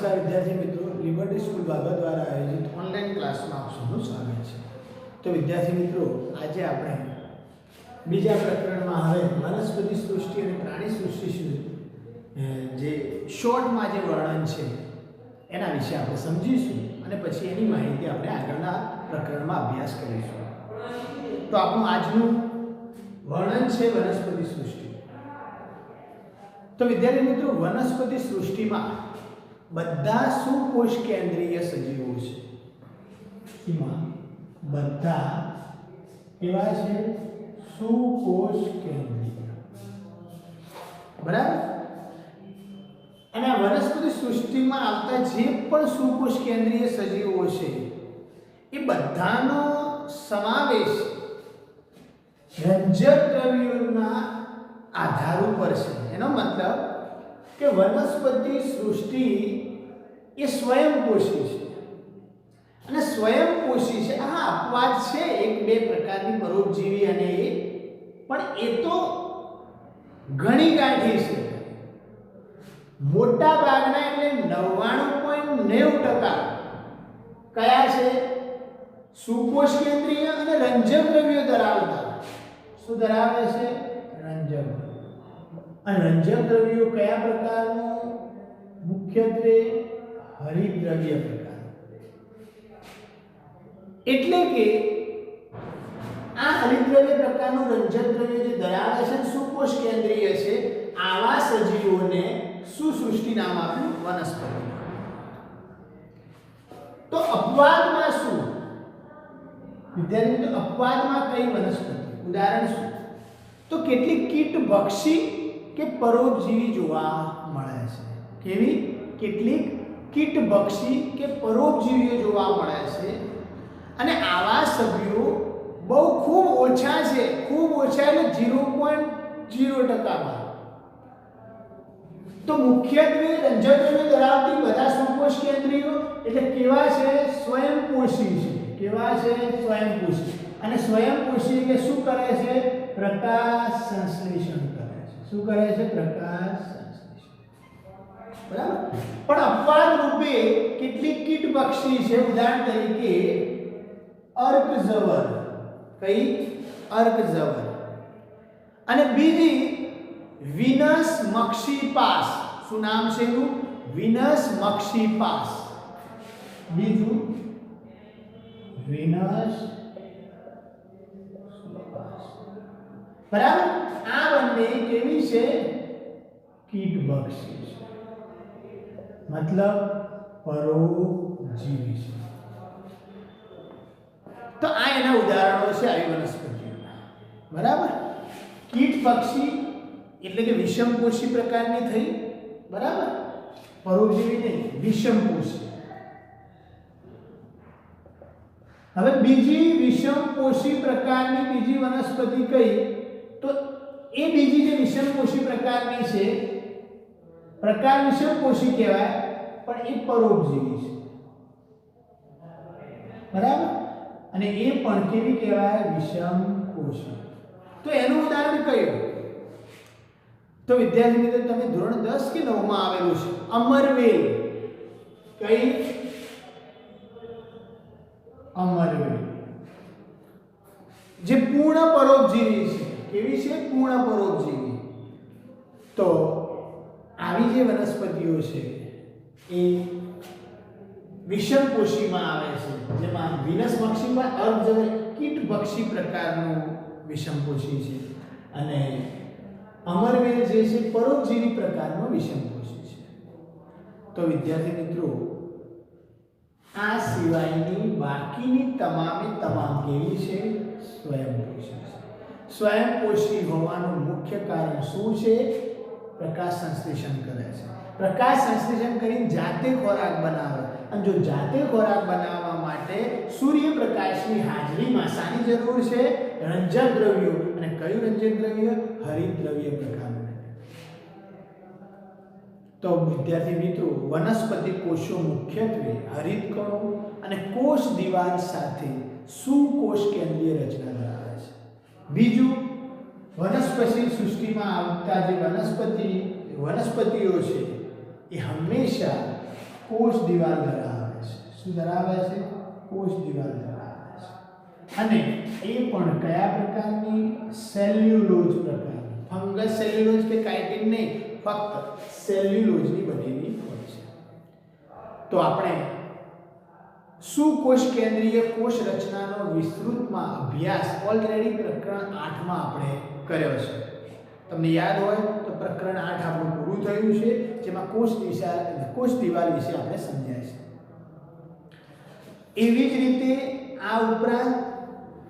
નમસ્કાર વિદ્યાર્થી મિત્રો, લિબર્ટી સ્કૂલ બાબા દ્વારા આયોજિત ઓનલાઈન ક્લાસમાં આપ સૌનું સ્વાગત છે. તો વિદ્યાર્થી મિત્રો, આજે આપણે બીજા પ્રકરણમાં હવે વનસ્પતિ સૃષ્ટિ અને પ્રાણી સૃષ્ટિ જે શોર્ટમાં જે વર્ણન છે એના વિશે આપણે સમજીશું અને પછી એની માહિતી આપણે આગળના પ્રકરણમાં અભ્યાસ કરીશું. તો આપણું આજનું વર્ણન છે વનસ્પતિ સૃષ્ટિ. તો વિદ્યાર્થી મિત્રો, વનસ્પતિ સૃષ્ટિમાં બધા સુકોષ કેન્દ્રીય સજીવો છે. એમાં બધા કેવા છે? સુકોષ કેન્દ્રીય. બરાબર. અને આ વનસ્પતિ સૃષ્ટિમાં આવતા જે પણ સુકોષ કેન્દ્રીય સજીવો છે એ બધાનો સમાવેશ રંજક દ્રવ્યોના આધાર ઉપર છે. એનો મતલબ કે વનસ્પતિ સૃષ્ટિ એ સ્વયંપોષી છે અને સ્વયંપોષી છે. હા, અપવાદ છે એક બે પ્રકારની પરોપજીવી અને એ, પણ એ તો ઘણી ગાંઠી છે. મોટા ભાગના એટલે 99.90% કયા છે? સુકોષ કેન્દ્રીય અને રંજક દ્રવ્યો ધરાવતા. શું ધરાવે છે? રંજક દ્રવ્યો. અને રંજક દ્રવ્યો કયા પ્રકારનું? મુખ્યત્વે હરિતદ્રવ્ય પ્રકાર. એટલે કે આ હરિતદ્રવ્ય પ્રકારનું રંજક દ્રવ્ય જે ધરાવે છે સુકોષ કેન્દ્રીય છે, આવા સજીવોને શું સૃષ્ટિ નામ આપ્યું? વનસ્પતિ. તો અપવાદમાં શું વિદ્યાર્થી મિત્રો? અપવાદમાં કઈ વનસ્પતિ? ઉદાહરણ શું? તો કેટલીક કીટભક્ષી કે પરોપજીવી જોવા મળે છે. કેવી? કેટલીક કીટભક્ષી કે પરોપજીવીઓ જોવા મળે છે. અને આવા સભ્યો બહુ ખૂબ ઓછા છે. ખૂબ ઓછા એટલે 0.0%. તો મુખ્યત્વે રંજક દ્રવ્ય ધરાવતી બધા સુકોષ કેન્દ્રીયો એટલે કેવા છે? સ્વયંપોષી છે. કેવા છે? સ્વયંપોષી. અને સ્વયંપોષી એટલે શું કરે છે? પ્રકાશ સંશ્લેષણ કરે છે. શું કરે છે? પ્રકાશ સંશ્લેષણ. બરાબર. પણ અપવાદ રૂપે કેટલીક કીટપક્ષી છે. ઉદાહરણ તરીકે અર્કઝવર. કઈ? અર્કઝવર. અને બીજી વિનસ મક્ષીપાસ. શું નામ છે એનું? વિનસ મક્ષીપાસ. બીજું વિનસ. બરાબર. આ બંને કેવી છે? કીટભક્ષી છે. મતલબ પરોપજીવી છે. તો આ એના ઉદાહરણો છે આવી વનસ્પતિઓના. બરાબર. કીટપક્ષી એટલે કે વિષમપોષી પ્રકારની થઈ. બરાબર. પરોપજીવી નહીં, વિષમપોષી. હવે બીજી વિષમપોષી પ્રકારની બીજી વનસ્પતિ કઈ? તો એ બીજી જે વિષમપોષી પ્રકારની છે, પ્રકાર વિષમપોષી કહેવાય, પણ એ પરોપજીવી છે. બરાબર. અને એ પણ કેવી કહેવાય? વિષમપોષી. તો એનું ઉદાહરણ કયું? તો વિદ્યાર્થી મિત્રો, તમે ધોરણ 10 કે 9 માં આવેલું છે અમરવેલ. કઈ? અમરવેલ જે પૂર્ણ પરોપજીવી છે. કેવી છે? પૂર્ણ પરોપજીવી. તો આવી જે વનસ્પતિઓ છે એ વિષમપોષીમાં આવે છે, જેમાં વિનસ મક્ષીપાસ અર્કઝવર કીટભક્ષી પ્રકારનું વિષમપોષી છે અને અમરવેલ જે છે પરોપજીવી પ્રકારનો વિષમપોષી છે. તો વિદ્યાર્થી મિત્રો, આ સિવાયની બાકીની તમામે તમામ કેવી છે? સ્વયંપોષી છે. સ્વયંપોષી હોવાનું મુખ્ય કારણ શું છે? પ્રકાશ સંશ્લેષણ કરે છે. પ્રકાશ સંશ્લેષણ કરીને જાતે ખોરાક બનાવે. અને જો જાતે ખોરાક બનાવવા માટે સૂર્યપ્રકાશની હાજરીમાં શાની જરૂર છે? રંજક દ્રવ્યો. અને કયું રંજક દ્રવ્ય? હરિતદ્રવ્ય પ્રકારનું. તો વિદ્યાર્થી મિત્રો, વનસ્પતિ કોષો મુખ્યત્વે હરિતકણો અને કોષ દિવાલ સાથે સુકોષ કેન્દ્રીય રચના ધરાવે છે. બીજું, વનસ્પતિ સૃષ્ટિમાં આવતા જે વનસ્પતિઓ છે એ હંમેશા કોષ દિવાલ ધરાવે છે. શું ધરાવે છે? કોષ દિવાલ ધરાવે છે. અને એ પણ કયા પ્રકારની? સેલ્યુલોઝ પ્રકારની. ફંગસ સેલ્યુલોઝ કે કાઇટિન નહીં, ફક્ત સેલ્યુલોઝની બનેલી હોય છે. તો આપણે સુકોષ કેન્દ્રીય કોષ રચનાનો વિસ્તૃતમાં અભ્યાસ ઓલરેડી પ્રકરણ 8 માં આપણે કર્યો છે. તમને યાદ હોય તો પ્રકરણ 8 આપણું પૂરું થયું છે, જેમાં કોષ દિવાલ વિશે આપણે સમજ્યા છે. એવી જ રીતે આ ઉપરાંત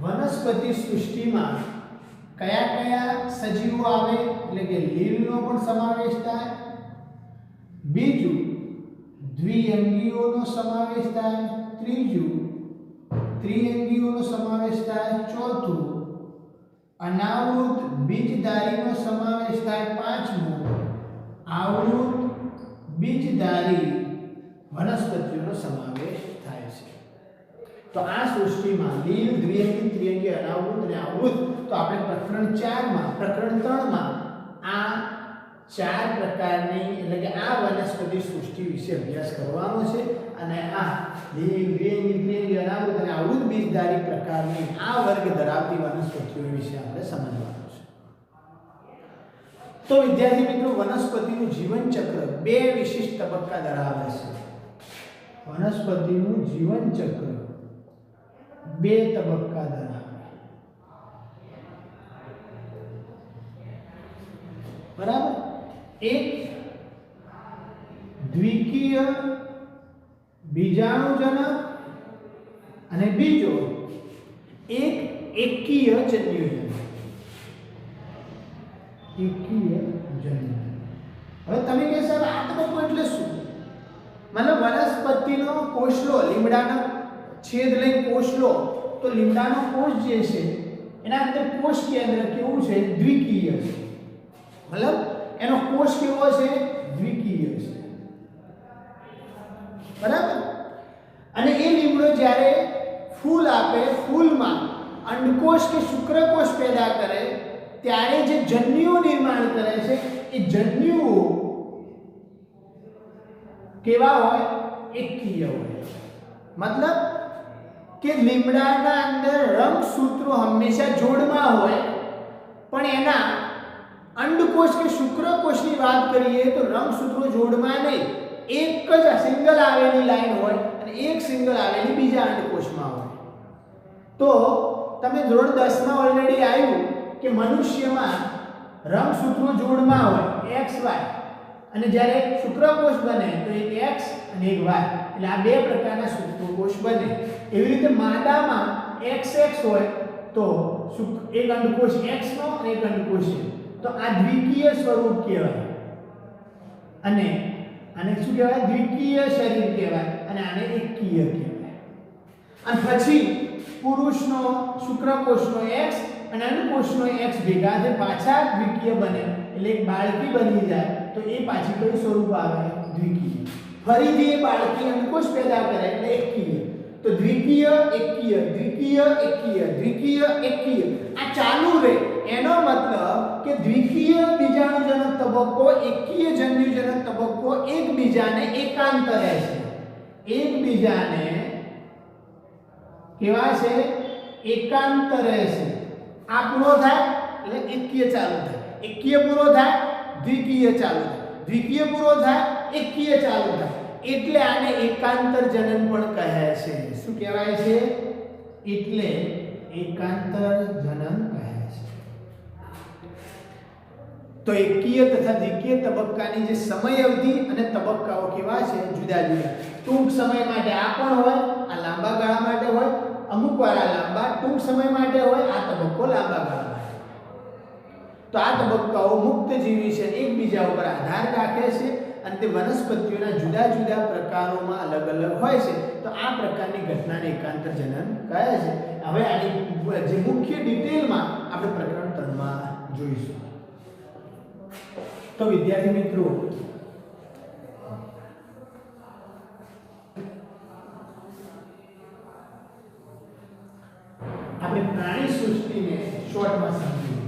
વનસ્પતિ સૃષ્ટિમાં કયા કયા સજીવો આવે, એટલે કે લીલનો પણ સમાવેશ થાય. બીજું દ્વિઅંગીઓનો સમાવેશ થાય. ત્રીજું ત્રિઅંગીઓનો સમાવેશ થાય. ચોથું અનાવૃત બીજધારીનો સમાવેશ થાય. પાંચમું આવૃત બીજધારી વનસ્પતિઓનો સમાવેશ થાય છે. તો આ સૃષ્ટિમાં લીલ, દ્વિઅંગી, ત્રિઅંગી, અનાવૃત અને આવૃત, તો આપણે પ્રકરણ 4 માં, પ્રકરણ 3 માં આ 4 પ્રકારની, એટલે કે આ વનસ્પતિ સૃષ્ટિ વિશે અભ્યાસ કરવાનો છે. અને આ લીલ, દ્વિઅંગી, ત્રિઅંગી, અનાવૃત અને આવૃત બીજધારી પ્રકારની આ વર્ગ ધરાવતી વનસ્પતિઓ વિશે આપણે સમજવાનું છે. તો વિદ્યાર્થી મિત્રો, વનસ્પતિનું જીવન ચક્ર બે વિશિષ્ટ તબક્કા ધરાવે છે. વનસ્પતિનું જીવન ચક્ર બે તબક્કા ધરાવે. બરાબર? એક દ્વિકીય બીજાણુજનક અને બીજો એક એકકીય જન્યુજનક. એકકીય જન્યુજનક. હવે તમે કહે સર આ તબક્કો એટલે શું? મતલબ વનસ્પતિનો કોષ લો, લીમડાનો છેદ લઈને કોષ લો, તો લીમડાનો કોષ જે છે એના અંદર કોષ કેન્દ્ર કેવું છે? દ્વિકીય છે. મતલબ એનો કોષ કેવો છે? દ્વિકીય છે. બરાબર? અને એ લીમડો જ્યારે ફૂલ આપે, ફૂલમાં અંડકોષ કે શુક્રકોષ પેદા કરે, ત્યારે જે જન્યુઓ નિર્માણ કરે છે, એ જન્યુઓ કેવા હોય? એકકીય હોય. મતલબ કે લીમડાના અંદર રંગસૂત્રો હંમેશા જોડમાં હોય, પણ એના અંડકોષ કે શુક્રકોષની વાત કરીએ તો રંગસૂત્રો જોડમાં નહીં, એક જ સિંગલ આવેલી લાઈન હોય અને એક સિંગલ આવેલી બીજા અંડકોષમાં હોય. તો તમે ધોરણ 10 માં ઓલરેડી આવ્યું કે મનુષ્યમાં રંગસૂત્રો જોડમાં હોય XY, અને જ્યારે શુક્રકોષ બને તો એક X અને એક Y, એટલે આ બે પ્રકારના શુક્રકોષ બને. એવી રીતે માદામાં XX હોય તો એક અંડકોષ X નો અને એક અંડકોષ Y, તો આ દ્વિકીય સ્વરૂપ કહેવાય. અને આને શું કહેવાય? દ્વિકીય શરીર કહેવાય. અને આને એકકીય કહેવાય. અને પછી પુરુષનો શુક્રકોષનો X અને અંડકોષનો X ભેગા થઈ પાછા દ્વિકીય બને, એટલે એક બાળકી બની જાય, તો એ પાછી કયું સ્વરૂપ આવે? દ્વિકીય. ફરીથી એ બાળકી અંડકોષ પેદા કરે એટલે એકકીય. તો દ્વિકીય, એકકીય, દ્વિકીય, એકકીય, દ્વિકીય, એકકીય, આ ચાલુ રહે. એનો મતલબ કે દ્વિકીય બીજાણુજનક તબક્કો, એકકીય જન્યુજનક તબક્કો એકબીજાને એકાંતરે છે. એકબીજાને કેવા છે? એકાંતરે છે. આ પૂરો થાય એટલે એકકીય ચાલુ થાય, એકકીય પૂરો થાય દ્વિકીય ચાલુ થાય, દ્વિકીય પૂરો થાય એકકીય ચાલુ થાય, એટલે આને એકાંતર જનન પણ કહે છે. શું કહેવાય છે? એટલે એકાંતર જનન કહે છે. તો એકકીય તથા દ્વિકીય તબક્કાની જે સમય અવધિ અને તબક્કાઓ કેવા છે? જુદા જુદા. ટૂંક સમય માટે આ પણ હોય, આ લાંબા ગાળા માટે હોય, અમુક વાર આ લાંબા ટૂંક સમય માટે હોય, આ તબક્કો લાંબા ગાળા માટે. તો આ તબક્કાઓ મુક્તજીવી છે, એકબીજા ઉપર આધાર રાખે છે, અને તે વનસ્પતિઓના જુદા જુદા પ્રકારોમાં અલગ અલગ હોય છે. તો આ પ્રકારની ઘટનાને એકાંતર જનન કહે છે. હવે આની જે મુખ્ય ડિટેલમાં આપણે પ્રકરણ 3 માં જોઈશું. તો વિદ્યાર્થી મિત્રો, આપણે પ્રાણી સૃષ્ટિને શોર્ટમાં સમજીએ.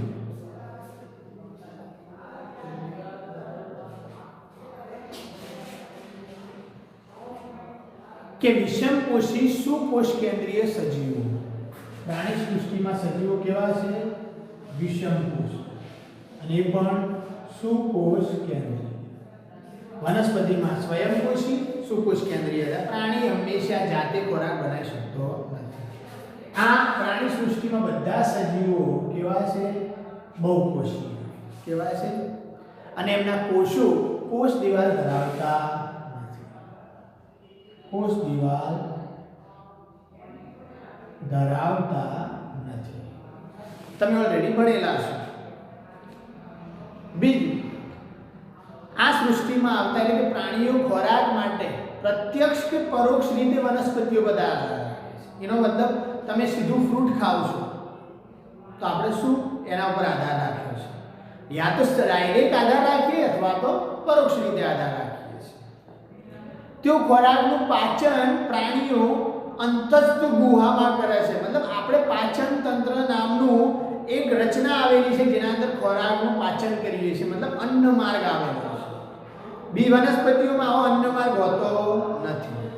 કે વિષમપોષી સુકોષ કેન્દ્રીય સજીવો. પ્રાણી સૃષ્ટિમાં સજીવો કેવા છે? વિષમપોષી અને એ પણ સુકોષ કેન્દ્રીય. વનસ્પતિમાં સ્વયંપોષી સુકોષ કેન્દ્રીય. પ્રાણી હંમેશા જાતે ખોરાક બનાવી શકતો નથી. આ પ્રાણી સૃષ્ટિમાં બધા સજીવો કેવા છે? બહુકોષી. કેવા છે? અને એમના કોષો કોષ દિવાલ ધરાવતા નથી. કોષ દિવાલ ધરાવતા નથી. તમે ઓલરેડી ભણેલા છો. બીજું, આ સૃષ્ટિમાં આવતા એટલે કે પ્રાણીઓ ખોરાક માટે પ્રત્યક્ષ કે પરોક્ષ રીતે વનસ્પતિઓ બધા આધાર રાખે છે. એનો મતલબ તમે સીધું ફ્રૂટ ખાવ છો તો આપણે શું એના ઉપર આધાર રાખ્યો છે? યા તો ડાયરેક્ટ આધાર રાખીએ અથવા તો પરોક્ષ રીતે આધાર રાખીએ છીએ. તેઓ ખોરાકનું પાચન પ્રાણીઓ અંતસ્થ ગુહામાં કરે છે. મતલબ આપણે પાચન તંત્ર નામનું એક રચના આવેલી છે જેના અંદર ખોરાકનું પાચન કરીએ છીએ. મતલબ અન્ન માર્ગ આવેલો છે. બી વનસ્પતિઓમાં આવો અન્ન માર્ગ હોતો નથી.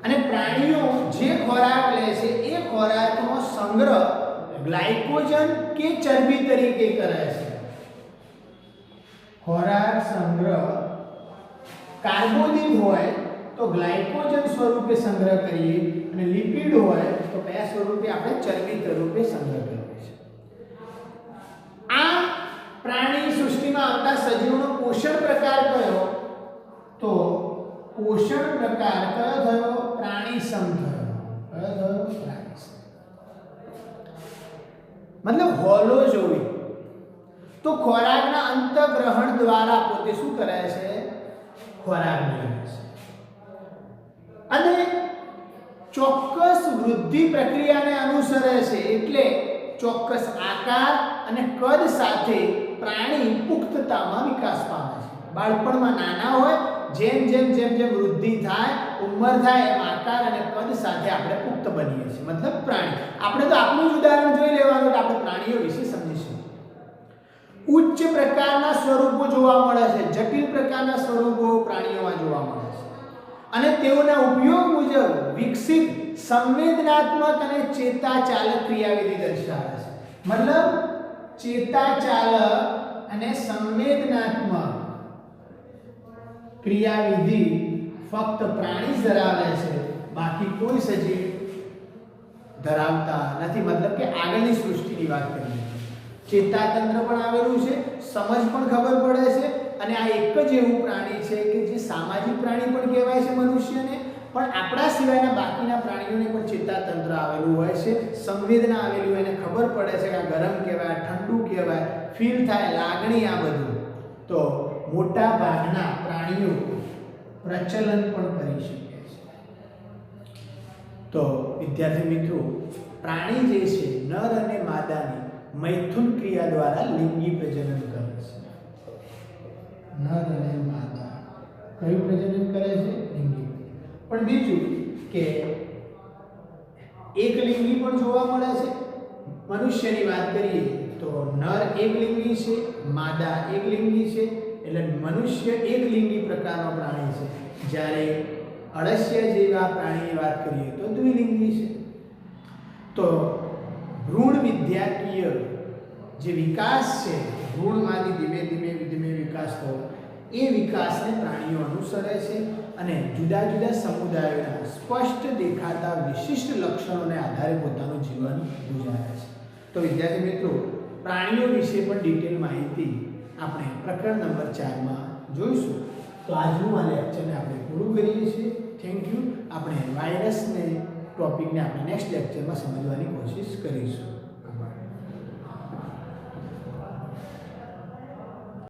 અને પ્રાણીઓ જે ખોરાક લે છે એ ખોરાકનો સંગ્રહ ગ્લાયકોજન કે ચરબી તરીકે કરે છે. ખોરાક સંગ્રહ કાર્બોદિત હોય તો ગ્લાયકોજન સ્વરૂપે સંગ્રહ કરીએ અને લિપિડ હોય તો કયા સ્વરૂપે? આપણે ચરબી સ્વરૂપે સંગ્રહ કરીએ છીએ. આ પ્રાણી સૃષ્ટિમાં આવતા સજીવોનો પોષણ પ્રકાર કયો? તો પોષણ પ્રકાર કયો થયો? પ્રાણીસમ થયો. કયો થયો? પ્રાણીસમ. મતલબ હોલો જોવી તો ખોરાકના અંતઃગ્રહણ દ્વારા પોતે શું કરે છે? ખોરાક મેળવે છે. અને ચોક્કસ વૃદ્ધિ પ્રક્રિયાને અનુસરે છે. એટલે ચોક્કસ આકાર અને કદ સાથે પ્રાણી પુખ્તતામાં વિકાસ પામે છે. બાળપણમાં નાના હોય, જેમ જેમ જેમ જેમ વૃદ્ધિ થાય, ઉંમર થાય, એમ આકાર અને કદ સાથે આપણે પુખ્ત બનીએ છીએ. મતલબ પ્રાણી. આપણે તો આપણું જ ઉદાહરણ જોઈ લેવાનું એટલે આપણે પ્રાણીઓ વિશે સમજીશું. ઉચ્ચ પ્રકારના સ્વરૂપો જોવા મળે છે. જટિલ પ્રકારના સ્વરૂપો પ્રાણીઓમાં જોવા મળે છે. અને તેઓના ઉપયોગ મુજબ વિકસિત સંવેદનાત્મક અને ચેતાચાલક ક્રિયાવિધિ દર્શાવે છે. મતલબ ચેતાચાલક અને સંવેદનાત્મક ક્રિયાવિધિ ફક્ત પ્રાણી જ ધરાવે છે, બાકી કોઈ સજીવ ધરાવતા નથી. મતલબ કે આગળની સૃષ્ટિની વાત કરીએ, ચેતાતંત્ર પણ આવેલું છે, સમજ પણ ખબર પડે છે. અને આ એક જ એવું પ્રાણી છે કે જે સામાજિક પ્રાણી પણ કહેવાય છે મનુષ્યને, પણ આપણા સિવાયના બાકીના પ્રાણીઓને પણ ચેતાતંત્ર આવેલું હોય છે, સંવેદના આવેલી હોય, એને ખબર પડે છે કે આ ગરમ કહેવાય, ઠંડુ કહેવાય, ફીલ થાય, લાગણી, આ બધું. તો મોટા ભાગના પ્રાણીઓ પ્રચલન પણ કરી શકે છે. તો વિદ્યાર્થી મિત્રો, પ્રાણી જે છે નર અને માદાની મૈથુન ક્રિયા દ્વારા લિંગી પ્રજનન કરે છે. નર અને માદા કયું પ્રજનન કરે છે? લિંગી. પણ બીજું કે એક લિંગી પણ જોવા મળે છે. મનુષ્યની વાત કરીએ તો નર એક લિંગી છે, માદા એક લિંગી છે. એટલે મનુષ્ય એક લિંગી પ્રકારનો પ્રાણી છે. જ્યારે અળસિયા જેવા પ્રાણીની વાત કરીએ તો દ્વિલિંગી છે. તો ભ્રૂણ વિદ્યાકીય જે વિકાસ છે, ભ્રૂણમાંથી ધીમે ધીમે ધીમે વિકાસ થયો, એ વિકાસને પ્રાણીઓ અનુસરે છે અને જુદા જુદા સમુદાયોના સ્પષ્ટ દેખાતા વિશિષ્ટ લક્ષણોને આધારે પોતાનું જીવન ગુજારે છે. તો વિદ્યાર્થી મિત્રો, પ્રાણીઓ વિશે પણ ડિટેલ માહિતી આપણે પ્રકરણ નંબર 4 માં જોઈશું. તો આજનું આ લેક્ચરને આપણે પૂરું કરીએ છીએ. Thank you. આપણે વાયરસને ટોપિકને આપણે નેક્સ્ટ લેક્ચરમાં સમજવાની કોશિશ કરીશું.